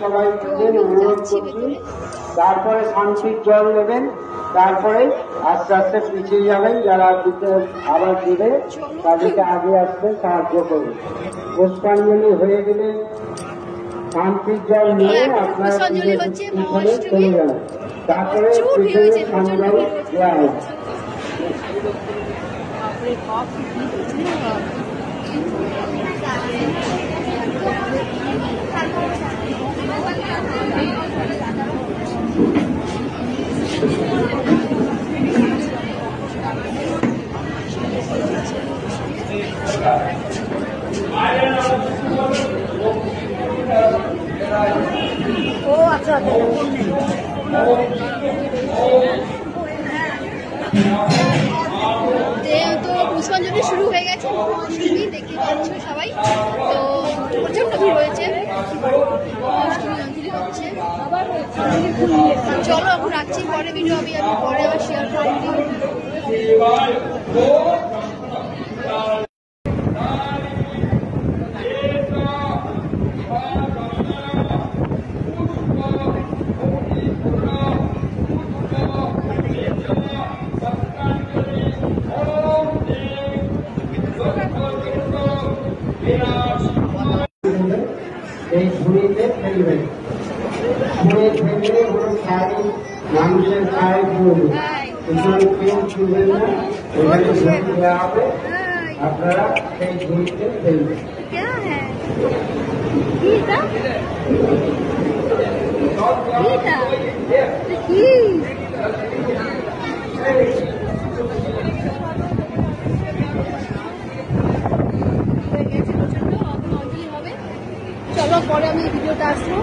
সবাই অনুরোধ করছি। তারপরে শান্তির জল নেবেন, তারপরে আস্তে আস্তে পিছিয়ে যাবেন। যারা আবার দেবে তাদেরকে আগে আসতে সাহায্য করবে। পুষ্পাঞ্জলি হয়ে গেলে শান্তির জল নিয়ে আপনারা চলে যাবেন। তারপরে পিছনে সংগ্রাম দেওয়া হবে। ও আচ্ছা তো পুষ্পাঞ্জলি শুরু হয়ে গেছে, অষ্টমী দেখতে পাচ্ছ সবাই। তো প্রচন্ড ভিড় হয়েছে, অষ্টমী অঞ্জলি হচ্ছে। চলো এখন রাখছি, পরে ভিডিও আমি পরে আবার শেয়ার করছি। এই ঝুড়িতে ফেলবেন, ঝুড়ে ফেললে ওর ছাই মানুষের ছায় পড়বে, এখানে কেউ ছুঁবেন না, এখানে ঝুড়ি দেওয়া হবে, আপনারা সেই ঝুড়িতে ফেলবেন। চলো পরে আমি ভিডিওটা আসবো।